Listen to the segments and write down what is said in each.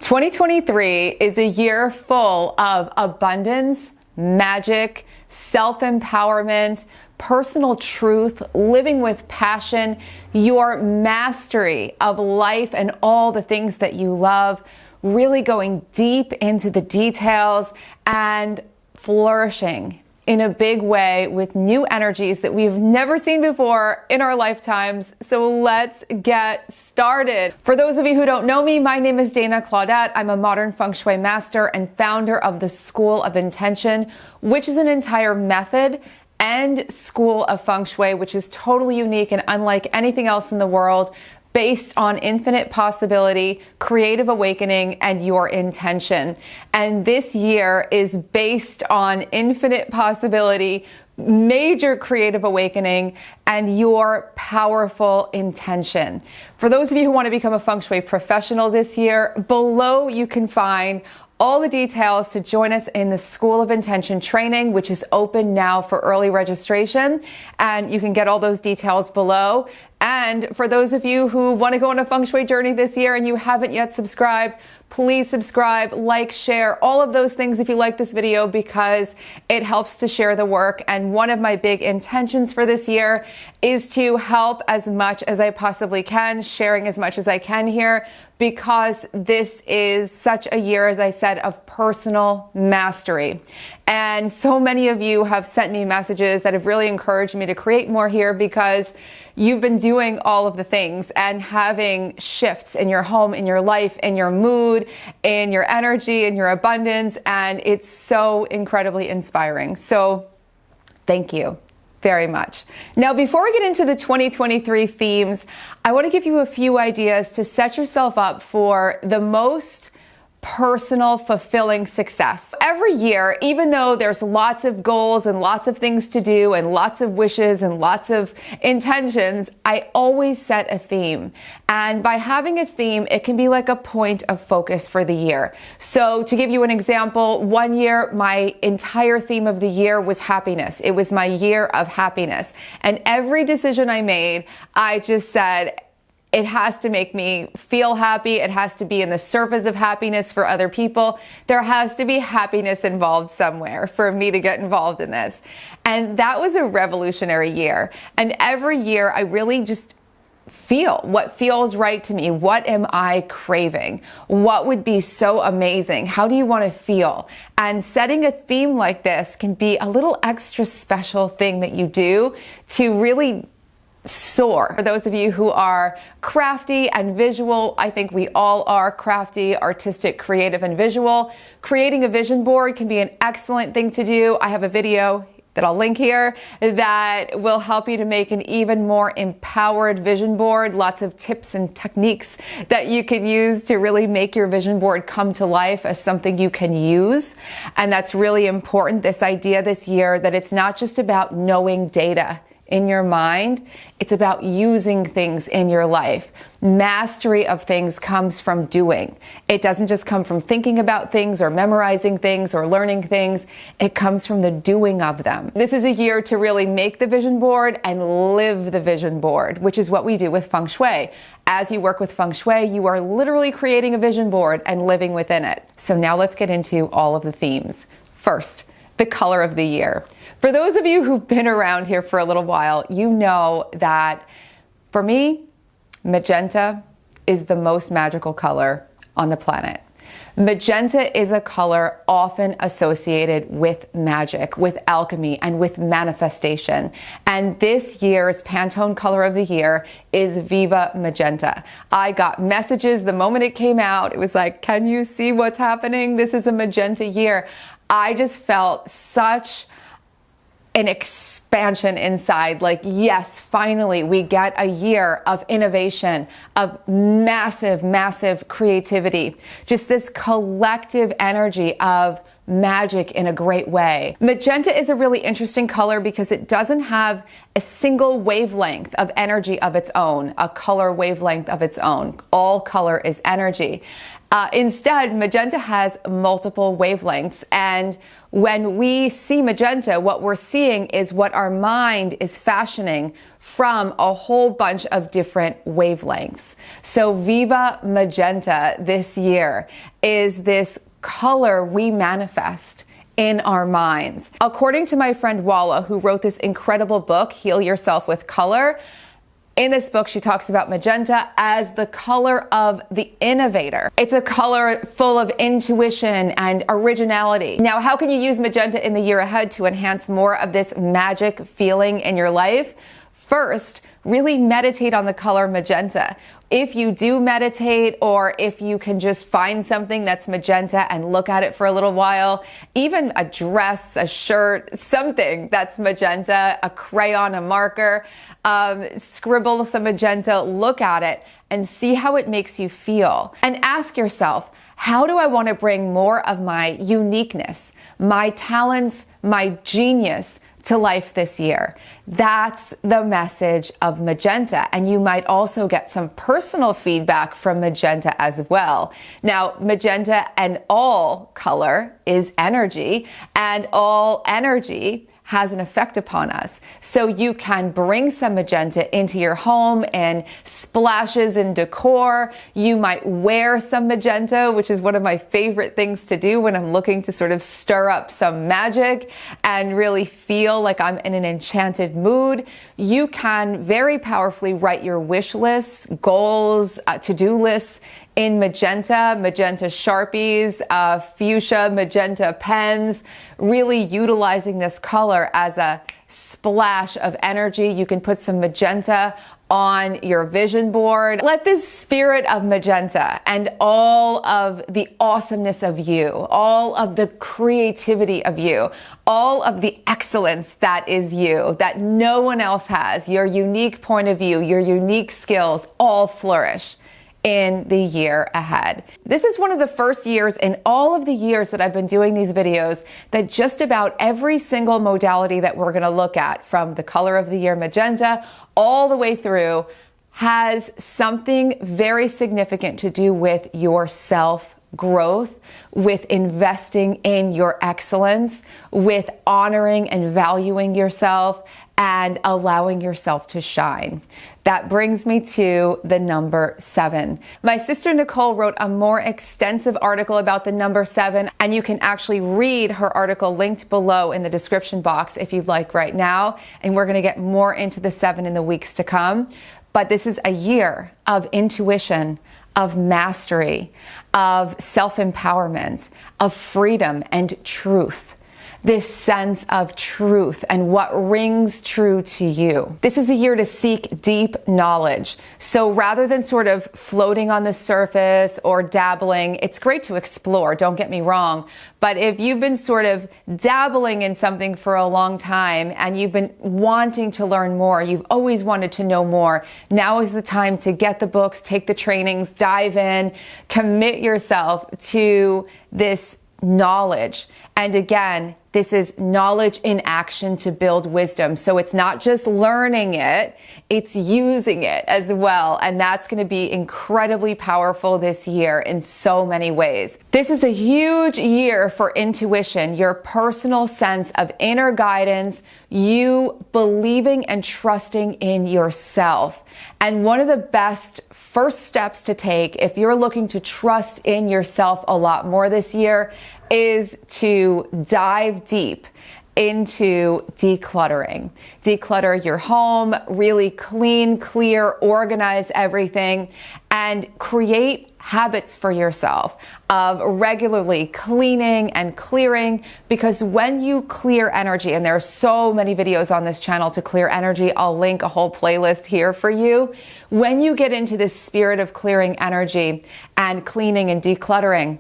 2023 is a year full of abundance, magic, self-empowerment, personal truth, living with passion, your mastery of life and all the things that you love, really going deep into the details and flourishing in a big way with new energies that we've never seen before in our lifetimes. So let's get started. For those of you who don't know me, my name is Claudat. I'm a modern Feng Shui master and founder of the School of Intention, which is an entire method and school of Feng Shui, which is totally unique and unlike anything else in the world, based on infinite possibility, creative awakening, and your intention. And this year is based on infinite possibility, major creative awakening, and your powerful intention. For those of you who want to become a Feng Shui professional this year, below you can find all the details to join us in the School of Intention training, which is open now for early registration. And you can get all those details below. And for those of you who want to go on a Feng Shui journey this year and you haven't yet subscribed, please subscribe, like, share, all of those things if you like this video, because it helps to share the work. And one of my big intentions for this year is to help as much as I possibly can, sharing as much as I can here, because this is such a year, as I said, of personal mastery. And so many of you have sent me messages that have really encouraged me to create more here, because you've been doing all of the things and having shifts in your home, in your life, in your mood, in your energy, in your abundance. And it's so incredibly inspiring. So thank you very much. Now, before we get into the 2023 themes, I want to give you a few ideas to set yourself up for the most personal, fulfilling success. Every year, even though there's lots of goals and lots of things to do and lots of wishes and lots of intentions, I always set a theme. And by having a theme, it can be like a point of focus for the year. So to give you an example, one year, my entire theme of the year was happiness. It was my year of happiness. And every decision I made, I just said, it has to make me feel happy. It has to be in the service of happiness for other people. There has to be happiness involved somewhere for me to get involved in this. And that was a revolutionary year. And every year I really just feel what feels right to me. What am I craving? What would be so amazing? How do you want to feel? And setting a theme like this can be a little extra special thing that you do to really soar. For those of you who are crafty and visual, I think we all are crafty, artistic, creative, and visual. Creating a vision board can be an excellent thing to do. I have a video that I'll link here that will help you to make an even more empowered vision board. Lots of tips and techniques that you can use to really make your vision board come to life as something you can use. And that's really important, this idea this year that it's not just about knowing data in your mind, it's about using things in your life. Mastery of things comes from doing. It doesn't just come from thinking about things or memorizing things or learning things. It comes from the doing of them. This is a year to really make the vision board and live the vision board, which is what we do with Feng Shui. As you work with Feng Shui, you are literally creating a vision board and living within it. So now let's get into all of the themes. First, the color of the year. For those of you who've been around here for a little while, you know that for me, magenta is the most magical color on the planet. Magenta is a color often associated with magic, with alchemy, and with manifestation. And this year's Pantone color of the year is Viva Magenta. I got messages the moment it came out. It was like, can you see what's happening? This is a magenta year. I just felt such an expansion inside, like, yes, finally we get a year of innovation, of massive, massive creativity, just this collective energy of magic in a great way. Magenta is a really interesting color because it doesn't have a single wavelength of energy of its own, a color wavelength of its own. All color is energy. Instead, magenta has multiple wavelengths, and when we see magenta, what we're seeing is what our mind is fashioning from a whole bunch of different wavelengths. So Viva Magenta this year is this color we manifest in our minds. According to my friend Walla, who wrote this incredible book, Heal Yourself with Color, in this book, she talks about magenta as the color of the innovator. It's a color full of intuition and originality. Now, how can you use magenta in the year ahead to enhance more of this magic feeling in your life? First, really meditate on the color magenta. If you do meditate, or if you can just find something that's magenta and look at it for a little while, even a dress, a shirt, something that's magenta, a crayon, a marker, scribble some magenta, look at it and see how it makes you feel. And ask yourself, how do I want to bring more of my uniqueness, my talents, my genius to life this year? That's the message of magenta. And you might also get some personal feedback from magenta as well. Now, magenta and all color is energy, and all energy has an effect upon us. So you can bring some magenta into your home and splashes and decor. You might wear some magenta, which is one of my favorite things to do when I'm looking to sort of stir up some magic and really feel like I'm in an enchanted mood. You can very powerfully write your wish lists, goals, to-do lists in magenta, magenta Sharpies, fuchsia, magenta pens, really utilizing this color as a splash of energy. You can put some magenta on your vision board. Let this spirit of magenta and all of the awesomeness of you, all of the creativity of you, all of the excellence that is you, that no one else has, your unique point of view, your unique skills, all flourish in the year ahead. This is one of the first years in all of the years that I've been doing these videos that just about every single modality that we're going to look at, from the color of the year magenta all the way through, has something very significant to do with your self-growth, with investing in your excellence, with honoring and valuing yourself, and allowing yourself to shine. That brings me to the number 7. My sister Nicole wrote a more extensive article about the number 7, and you can actually read her article linked below in the description box if you'd like right now. And we're gonna get more into the 7 in the weeks to come. But this is a year of intuition, of mastery, of self-empowerment, of freedom and truth. This sense of truth and what rings true to you. This is a year to seek deep knowledge. So rather than sort of floating on the surface or dabbling, it's great to explore, don't get me wrong. But if you've been sort of dabbling in something for a long time and you've been wanting to learn more, you've always wanted to know more, now is the time to get the books, take the trainings, dive in, commit yourself to this knowledge. And again, this is knowledge in action to build wisdom. So it's not just learning it, it's using it as well. And that's going to be incredibly powerful this year in so many ways. This is a huge year for intuition, your personal sense of inner guidance, you believing and trusting in yourself. And one of the best first steps to take if you're looking to trust in yourself a lot more this year is to dive deep into decluttering. Declutter your home, really clean, clear, organize everything, and create habits for yourself of regularly cleaning and clearing, because when you clear energy, and there are so many videos on this channel to clear energy, I'll link a whole playlist here for you. When you get into this spirit of clearing energy and cleaning and decluttering,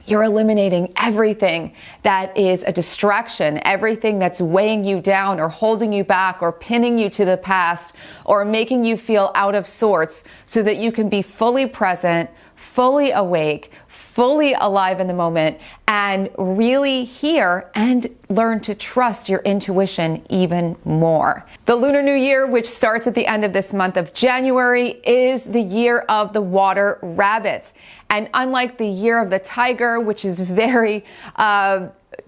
you're eliminating everything that is a distraction, everything that's weighing you down or holding you back or pinning you to the past or making you feel out of sorts, so that you can be fully present, fully awake, fully alive in the moment, and really hear and learn to trust your intuition even more. The Lunar New Year, which starts at the end of this month of January, is the year of the water rabbit. And unlike the year of the tiger, which is very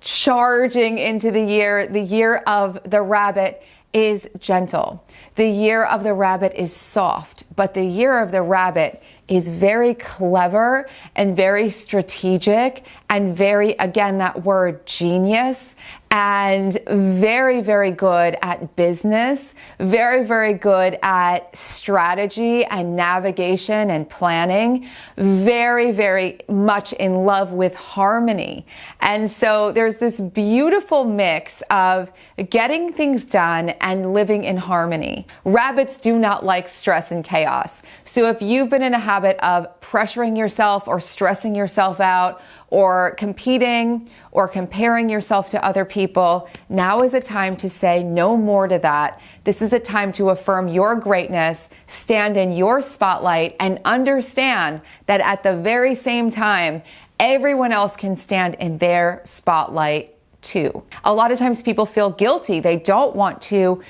charging into the year of the rabbit is gentle. The year of the rabbit is soft, but the year of the rabbit is very clever and very strategic and very, again, that word genius, and very, very good at business, very, very good at strategy and navigation and planning, very, very much in love with harmony. And so there's this beautiful mix of getting things done and living in harmony. Rabbits do not like stress and chaos. So if you've been in a habit of pressuring yourself or stressing yourself out or competing or comparing yourself to other people, now is a time to say no more to that. This is a time to affirm your greatness, stand in your spotlight, and understand that at the very same time, everyone else can stand in their spotlight too. A lot of times people feel guilty. They don't want to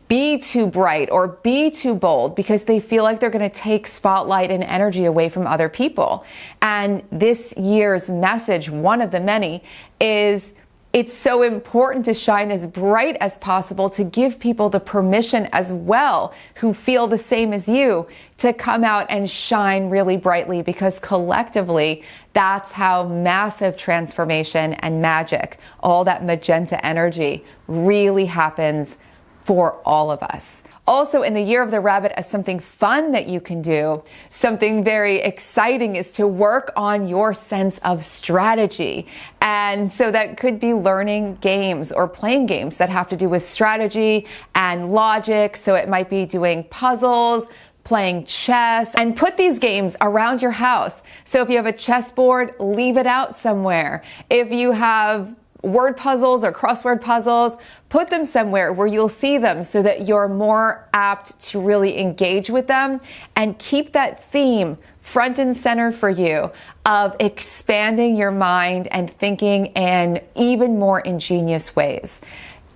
be too bright or be too bold because they feel like they're going to take spotlight and energy away from other people. And this year's message, one of the many, is it's so important to shine as bright as possible, to give people the permission as well who feel the same as you to come out and shine really brightly, because collectively that's how massive transformation and magic, all that magenta energy, really happens for all of us. Also, in the year of the rabbit, as something fun that you can do, something very exciting, is to work on your sense of strategy. And so that could be learning games or playing games that have to do with strategy and logic. So it might be doing puzzles, playing chess, and put these games around your house. So if you have a chessboard, leave it out somewhere. If you have word puzzles or crossword puzzles, put them somewhere where you'll see them so that you're more apt to really engage with them, and keep that theme front and center for you of expanding your mind and thinking in even more ingenious ways.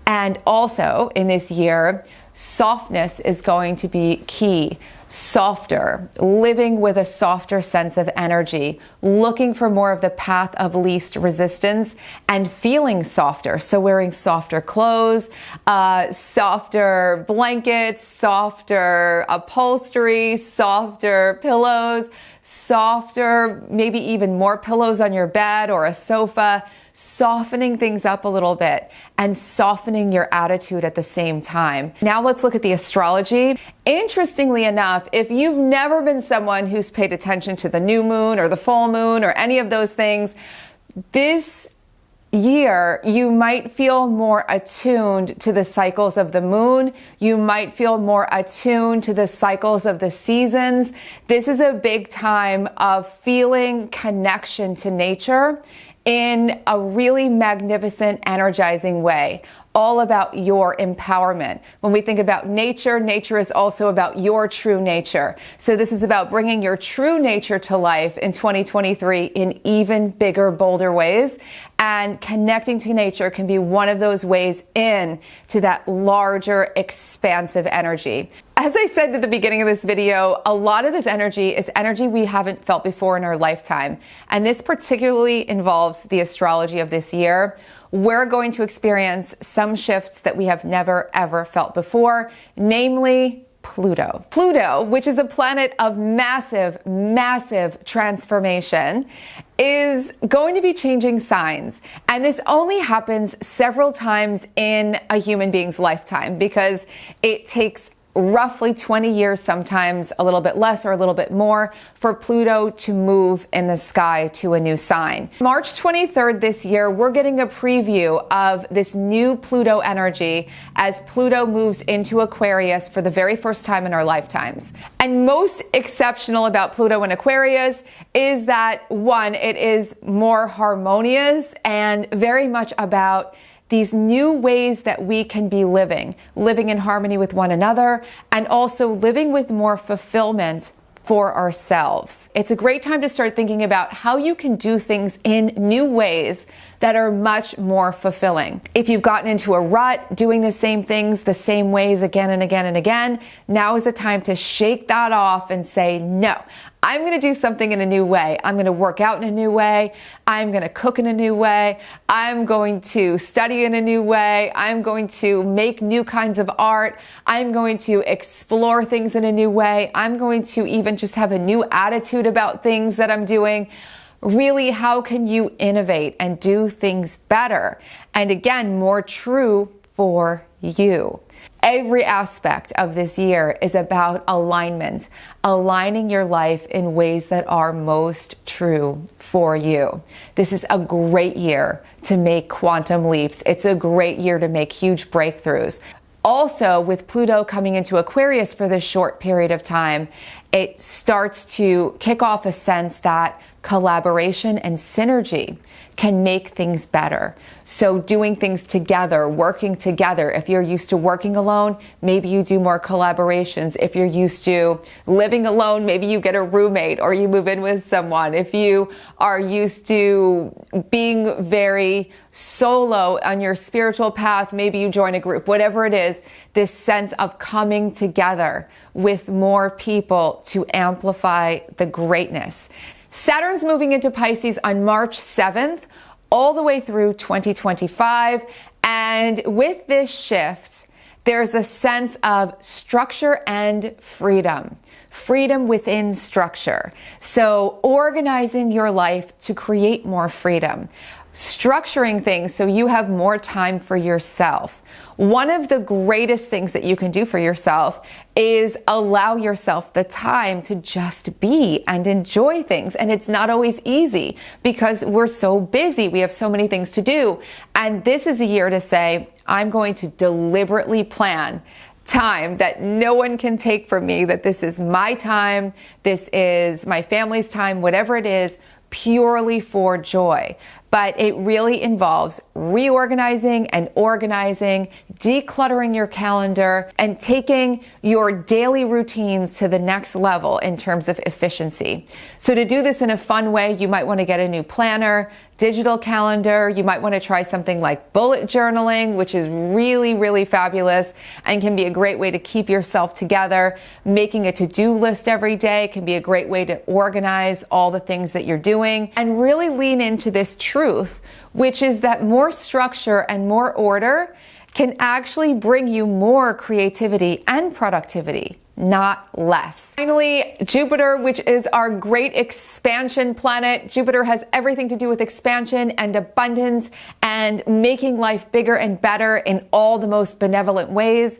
And also in this year, softness is going to be key. Softer, living with a softer sense of energy, looking for more of the path of least resistance, and feeling softer. So wearing softer clothes, softer blankets, softer upholstery, softer pillows, softer, maybe even more pillows on your bed or a sofa, softening things up a little bit and softening your attitude at the same time. Now let's look at the astrology. Interestingly enough, if you've never been someone who's paid attention to the new moon or the full moon or any of those things, this year you might feel more attuned to the cycles of the moon. You might feel more attuned to the cycles of the seasons. This is a big time of feeling connection to nature in a really magnificent, energizing way, all about your empowerment. When we think about nature, nature is also about your true nature. So this is about bringing your true nature to life in 2023 in even bigger, bolder ways. And connecting to nature can be one of those ways in to that larger, expansive energy. As I said at the beginning of this video, a lot of this energy is energy we haven't felt before in our lifetime. And this particularly involves the astrology of this year. We're going to experience some shifts that we have never, ever felt before, namely Pluto. Pluto, which is a planet of massive, massive transformation, is going to be changing signs. And this only happens several times in a human being's lifetime, because it takes roughly 20 years, sometimes a little bit less or a little bit more, for Pluto to move in the sky to a new sign. March 23rd this year, we're getting a preview of this new Pluto energy as Pluto moves into Aquarius for the very first time in our lifetimes. And most exceptional about Pluto in Aquarius is that, one, it is more harmonious and very much about these new ways that we can be living in harmony with one another, and also living with more fulfillment for ourselves. It's a great time to start thinking about how you can do things in new ways that are much more fulfilling. If you've gotten into a rut, doing the same things the same ways again and again and again, now is the time to shake that off and say, no, I'm going to do something in a new way. I'm going to work out in a new way. I'm going to cook in a new way. I'm going to study in a new way. I'm going to make new kinds of art. I'm going to explore things in a new way. I'm going to even just have a new attitude about things that I'm doing. Really, how can you innovate and do things better? And again, more true for you. Every aspect of this year is about alignment, aligning your life in ways that are most true for you. This is a great year to make quantum leaps. It's a great year to make huge breakthroughs. Also, with Pluto coming into Aquarius for this short period of time, it starts to kick off a sense that collaboration and synergy can make things better. So doing things together, working together. If you're used to working alone, maybe you do more collaborations. If you're used to living alone, maybe you get a roommate or you move in with someone. If you are used to being very solo on your spiritual path, maybe you join a group. Whatever it is, this sense of coming together with more people to amplify the greatness. Saturn's moving into Pisces on March 7th, all the way through 2025. And with this shift, there's a sense of structure and freedom. Freedom within structure. So organizing your life to create more freedom. Structuring things so you have more time for yourself. One of the greatest things that you can do for yourself is allow yourself the time to just be and enjoy things. And it's not always easy because we're so busy. We have so many things to do. And this is a year to say, I'm going to deliberately plan time that no one can take from me, that this is my time, this is my family's time, whatever it is, purely for joy. But it really involves reorganizing and organizing, decluttering your calendar, and taking your daily routines to the next level in terms of efficiency. So to do this in a fun way, you might want to get a new planner, digital calendar. You might want to try something like bullet journaling, which is really, really fabulous and can be a great way to keep yourself together. Making a to-do list every day can be a great way to organize all the things that you're doing and really lean into this truth, which is that more structure and more order can actually bring you more creativity and productivity, not less. Finally, Jupiter, which is our great expansion planet. Jupiter has everything to do with expansion and abundance and making life bigger and better in all the most benevolent ways,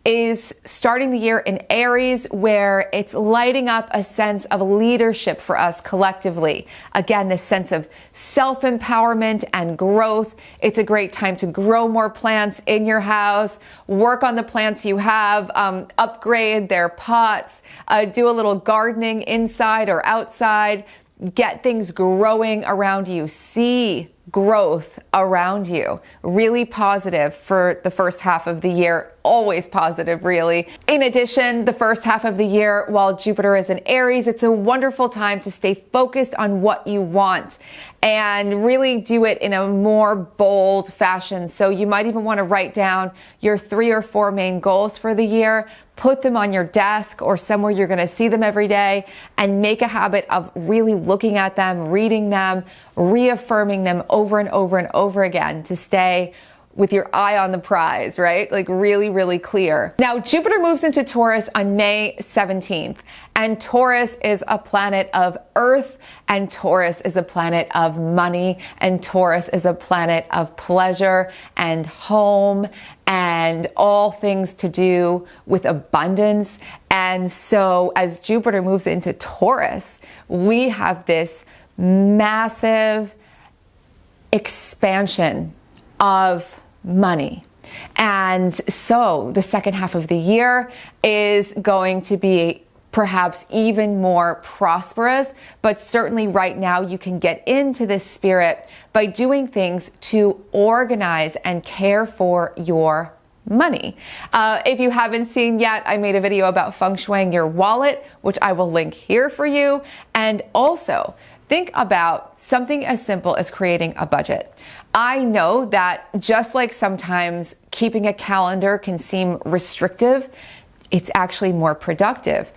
is starting the year in Aries, where it's lighting up a sense of leadership for us collectively. Again, this sense of self-empowerment and growth. It's a great time to grow more plants in your house, work on the plants you have, upgrade their pots, do a little gardening inside or outside, get things growing around you, see growth around you. Really positive for the first half of the year. Always positive, really. In addition, the first half of the year, while Jupiter is in Aries, it's a wonderful time to stay focused on what you want and really do it in a more bold fashion. So you might even want to write down your 3 or 4 main goals for the year, put them on your desk or somewhere you're going to see them every day, and make a habit of really looking at them, reading them, reaffirming them over and over and over again to stay with your eye on the prize, right? Like really, really clear. Now, Jupiter moves into Taurus on May 17th, and Taurus is a planet of Earth, and Taurus is a planet of money, and Taurus is a planet of pleasure and home and all things to do with abundance. And so as Jupiter moves into Taurus, we have this massive expansion of money. And so the second half of the year is going to be perhaps even more prosperous, but certainly right now you can get into this spirit by doing things to organize and care for your money. If you haven't seen yet, I made a video about feng shuiing your wallet, which I will link here for you. And also, think about something as simple as creating a budget. I know that just like sometimes keeping a calendar can seem restrictive, it's actually more productive.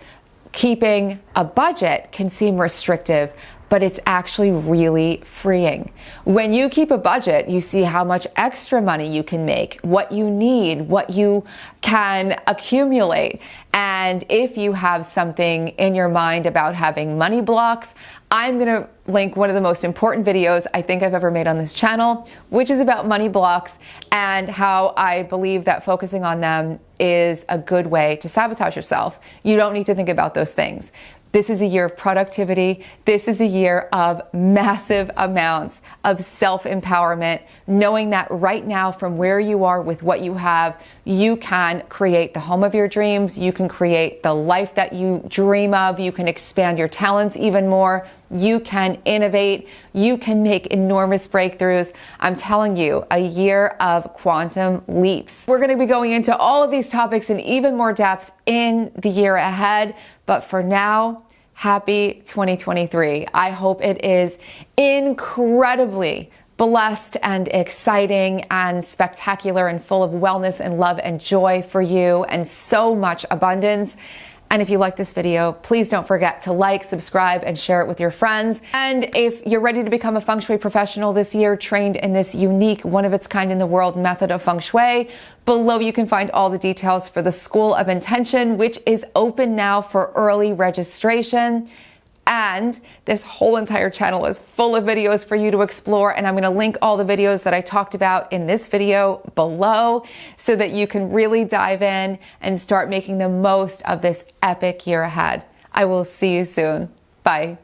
Keeping a budget can seem restrictive, but it's actually really freeing. When you keep a budget, you see how much extra money you can make, what you need, what you can accumulate. And if you have something in your mind about having money blocks, I'm gonna link one of the most important videos I think I've ever made on this channel, which is about money blocks and how I believe that focusing on them is a good way to sabotage yourself. You don't need to think about those things. This is a year of productivity. This is a year of massive amounts of self-empowerment, knowing that right now from where you are with what you have, you can create the home of your dreams. You can create the life that you dream of. You can expand your talents even more. You can innovate. You can make enormous breakthroughs. I'm telling you, a year of quantum leaps. We're going to be going into all of these topics in even more depth in the year ahead. But for now, happy 2023. I hope it is incredibly blessed and exciting and spectacular and full of wellness and love and joy for you and so much abundance. And if you like this video, please don't forget to like, subscribe, and share it with your friends. And if you're ready to become a Feng Shui professional this year, trained in this unique, one-of-its-kind-in-the-world method of Feng Shui, below you can find all the details for the School of Intention, which is open now for early registration. And this whole entire channel is full of videos for you to explore, and I'm going to link all the videos that I talked about in this video below so that you can really dive in and start making the most of this epic year ahead. I will see you soon. Bye.